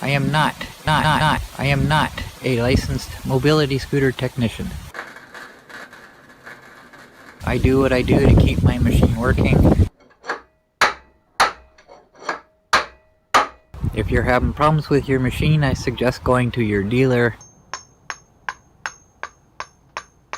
I am not a licensed mobility scooter technician. I do what I do to keep my machine working. If you're having problems with your machine, I suggest going to your dealer.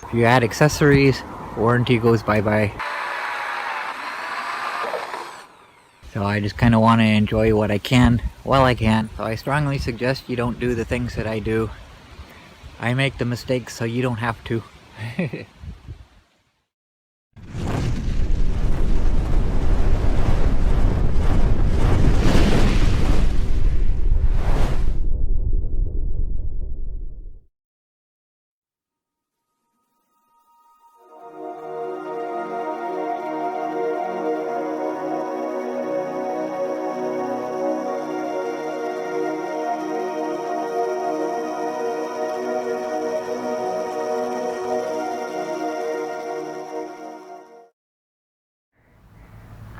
If you add accessories, warranty goes bye-bye. So I just kind of want to enjoy what I can while I can. So I strongly suggest you don't do the things that I do. I make the mistakes so you don't have to.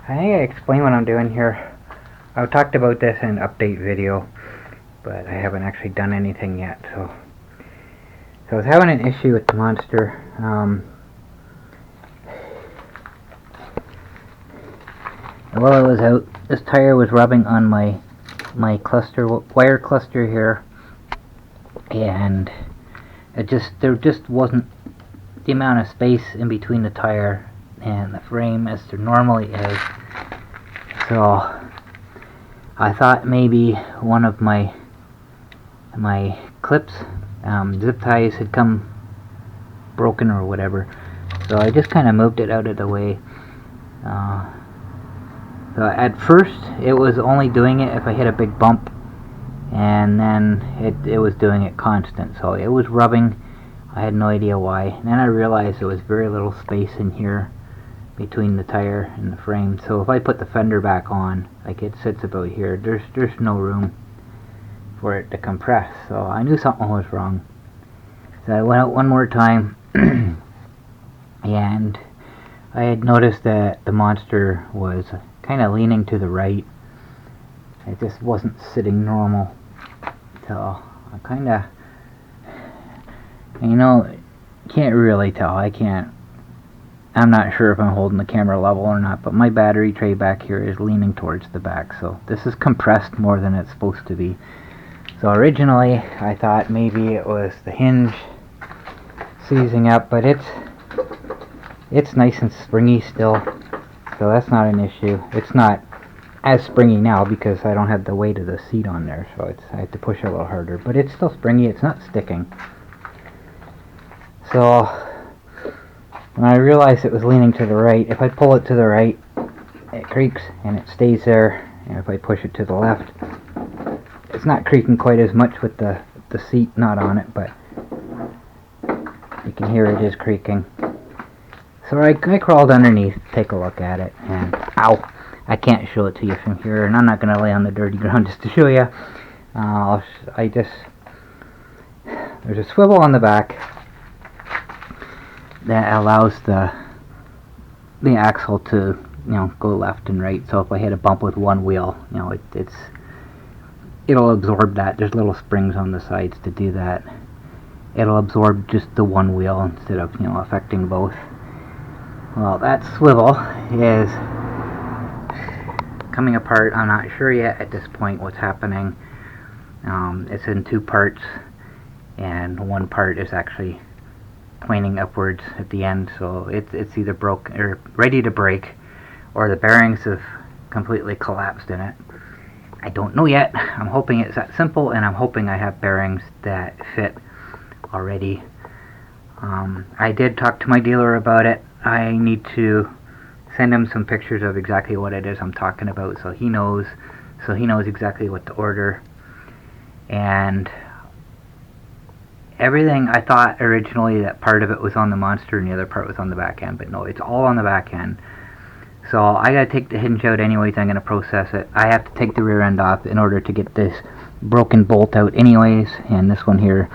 I think I explained what I'm doing here. I talked about this in an update video, but I haven't actually done anything yet. So I was having an issue with the Monster. While I was out, this tire was rubbing on my wire cluster here, and there just wasn't the amount of space in between the tire and the frame as there normally is. So I thought maybe one of my clips, zip ties, had come broken or whatever. So I just kind of moved it out of the way. So at first it was only doing it if I hit a big bump, and then it was doing it constant. So it was rubbing. I had no idea why. And then I realized there was very little space in here between the tire and the frame. So if I put the fender back on, like it sits about here, there's no room for it to compress. So I knew something was wrong. So I went out one more time, and I had noticed that the Monster was kind of leaning to the right. It just wasn't sitting normal. So I kind of, can't really tell. I'm not sure if I'm holding the camera level or not, but my battery tray back here is leaning towards the back, so this is compressed more than it's supposed to be. So originally I thought maybe it was the hinge seizing up, but it's nice and springy still, so that's not an issue. It's not as springy now because I don't have the weight of the seat on there, so I have to push a little harder, but it's still springy. It's not sticking. So when I realized it was leaning to the right, if I pull it to the right, it creaks and it stays there. And if I push it to the left, it's not creaking quite as much with the seat not on it, but you can hear it is creaking. So I crawled underneath to take a look at it, and ow! I can't show it to you from here, and I'm not going to lay on the dirty ground just to show you. There's a swivel on the back that allows the axle to go left and right. So if I hit a bump with one wheel, it'll absorb that. There's little springs on the sides to do that. It'll absorb just the one wheel instead of affecting both. Well, that swivel is coming apart. I'm not sure yet at this point what's happening. It's in two parts, and one part is actually pointing upwards at the end, so it's either broke or ready to break, or the bearings have completely collapsed in it. I don't know yet. I'm hoping it's that simple, and I'm hoping I have bearings that fit already. I did talk to my dealer about it. I need to send him some pictures of exactly what it is I'm talking about, so he knows exactly what to order. And everything, I thought originally that part of it was on the Monster and the other part was on the back end, but no, it's all on the back end. So I gotta take the hinge out anyways. I'm gonna process it. I have to take the rear end off in order to get this broken bolt out anyways, and this one here,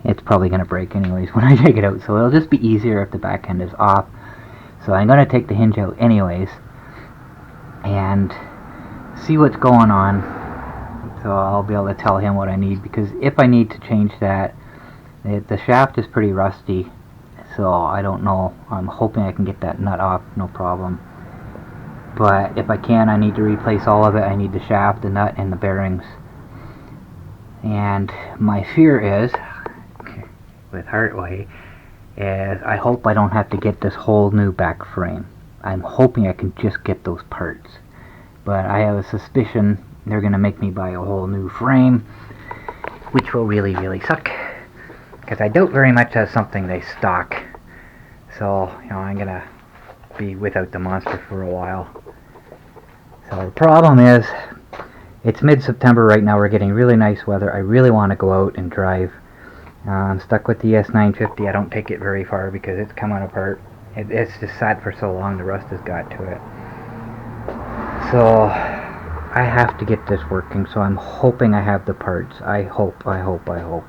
it's probably gonna break anyways when I take it out, so it'll just be easier if the back end is off. So I'm gonna take the hinge out anyways and see what's going on. so I'll be able to tell him what I need, because if I need to change that, the shaft is pretty rusty, so I don't know. I'm hoping I can get that nut off, no problem. But if I can, I need to replace all of it. I need the shaft, the nut, and the bearings. And my fear is, with Heartway, is I hope I don't have to get this whole new back frame. I'm hoping I can just get those parts. But I have a suspicion they're going to make me buy a whole new frame, which will really, really suck. Because I doubt very much that's something they stock. So, I'm going to be without the monster for a while. So the problem is, it's mid-September right now. We're getting really nice weather. I really want to go out and drive. I'm stuck with the S950. I don't take it very far because it's coming apart. It's just sat for so long, the rust has got to it. So I have to get this working, so I'm hoping I have the parts. I hope. And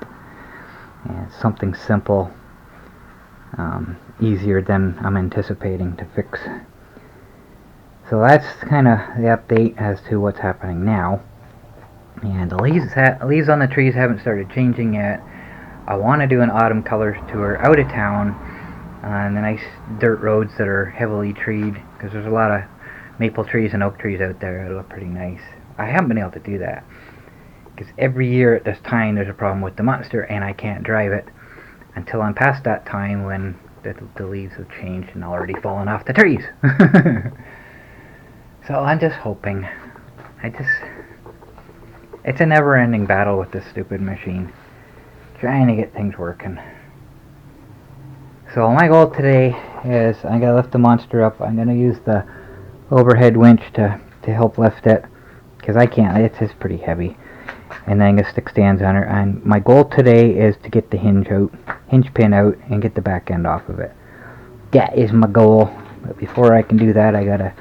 it's something simple, easier than I'm anticipating to fix. So that's kind of the update as to what's happening now. And the leaves on the trees haven't started changing yet. I want to do an autumn colors tour out of town on the nice dirt roads that are heavily treed, because there's a lot of maple trees and oak trees out there that look pretty nice. I haven't been able to do that, because every year at this time there's a problem with the monster and I can't drive it until I'm past that time when the leaves have changed and already fallen off the trees. So I'm just hoping. It's a never-ending battle with this stupid machine, trying to get things working. So my goal today is I gotta lift the monster up. I'm gonna use the overhead winch to help lift it, because I can't. It's pretty heavy. And then I'm gonna stick stands on it. And my goal today is to get the hinge pin out, and get the back end off of it. That is my goal. But before I can do that, I gotta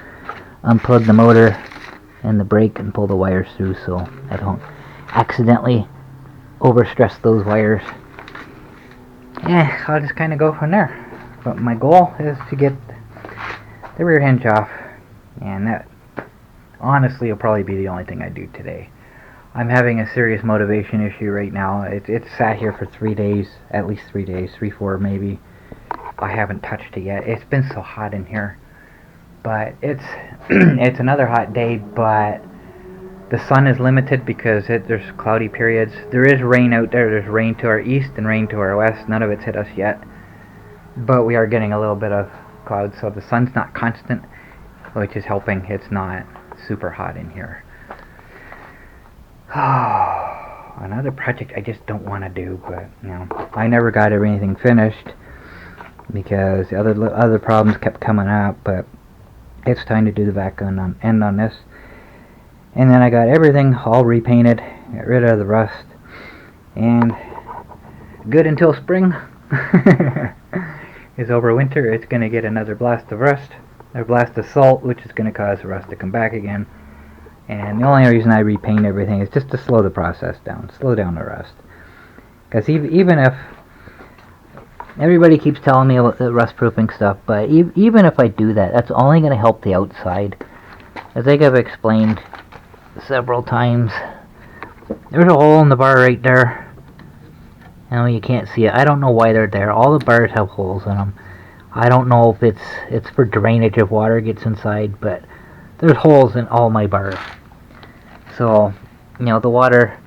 unplug the motor and the brake and pull the wires through so I don't accidentally overstress those wires. Yeah, I'll just kind of go from there. But my goal is to get the rear hinge off, and that honestly will probably be the only thing I do today. I'm having a serious motivation issue right now. It's sat here for 3 days, at least 3 days, 4 maybe. I haven't touched it yet. It's been so hot in here. But it's it's another hot day, but the sun is limited because there's cloudy periods. There is rain out there. There's rain to our east and rain to our west. None of it's hit us yet, but we are getting a little bit of clouds, so the sun's not constant, which is helping. It's not super hot in here. Another project I just don't want to do, but I never got anything finished because the other problems kept coming up, but it's time to do the back end on this. And then I got everything all repainted, got rid of the rust, and good until spring. Is over winter, it's going to get another blast of rust, or blast of salt, which is going to cause the rust to come back again. And the only reason I repaint everything is just to slow the process down, slow down the rust. Because even if everybody keeps telling me about the rust-proofing stuff, but even if I do that, that's only going to help the outside. I think I've explained several times. There's a hole in the bar right there. You can't see it. I don't know why they're there. All the bars have holes in them. I don't know if it's for drainage if water gets inside, but there's holes in all my bars. So, the water,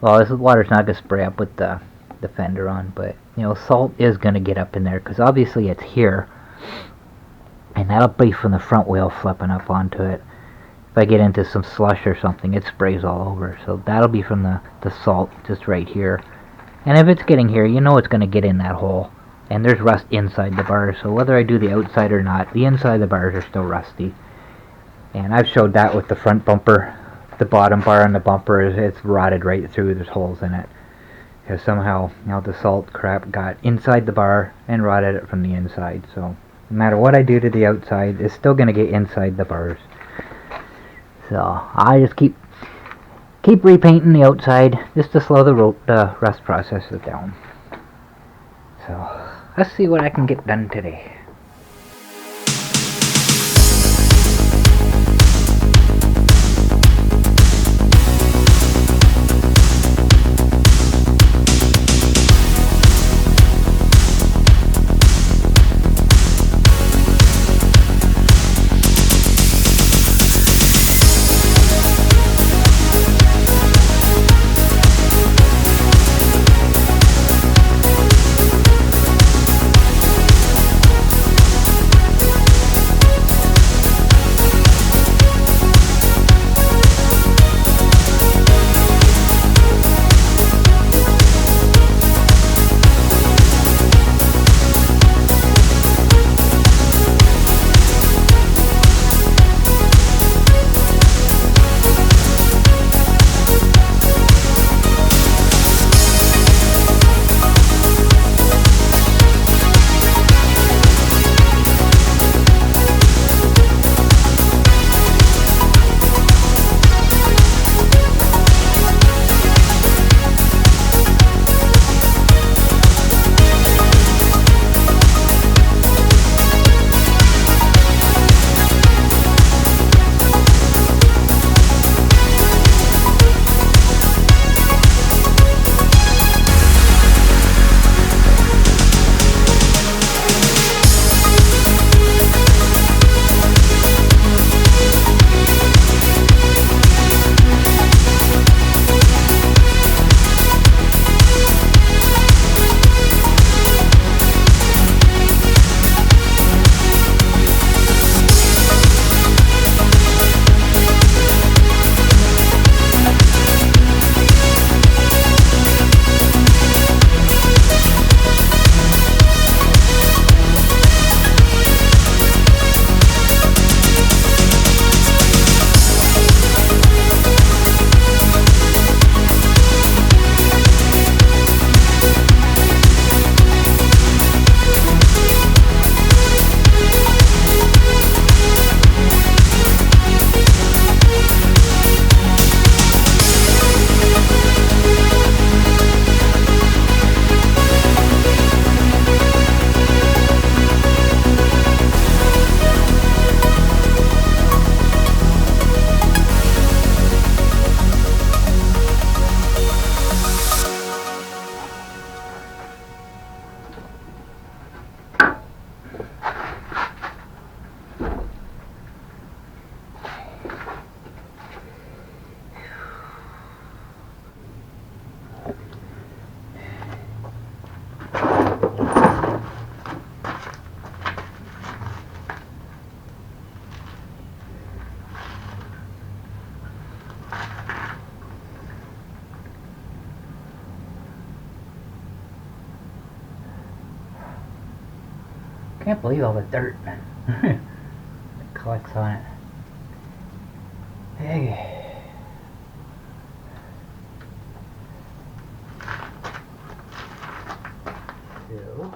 well, this water's not going to spray up with the fender on, but salt is going to get up in there, because obviously it's here, and that'll be from the front wheel flipping up onto it. If I get into some slush or something, it sprays all over, so that'll be from the salt just right here. And if it's getting here, it's going to get in that hole, and there's rust inside the bars, so whether I do the outside or not, the inside of the bars are still rusty. And I've showed that with the front bumper. The bottom bar on the bumper it's rotted right through. There's holes in it, because somehow the salt crap got inside the bar and rotted it from the inside. So no matter what I do to the outside, it's still going to get inside the bars. So I just keep repainting the outside just to slow the rust process down. So let's see what I can get done today. Can't believe all the dirt that collects on it. Hey. So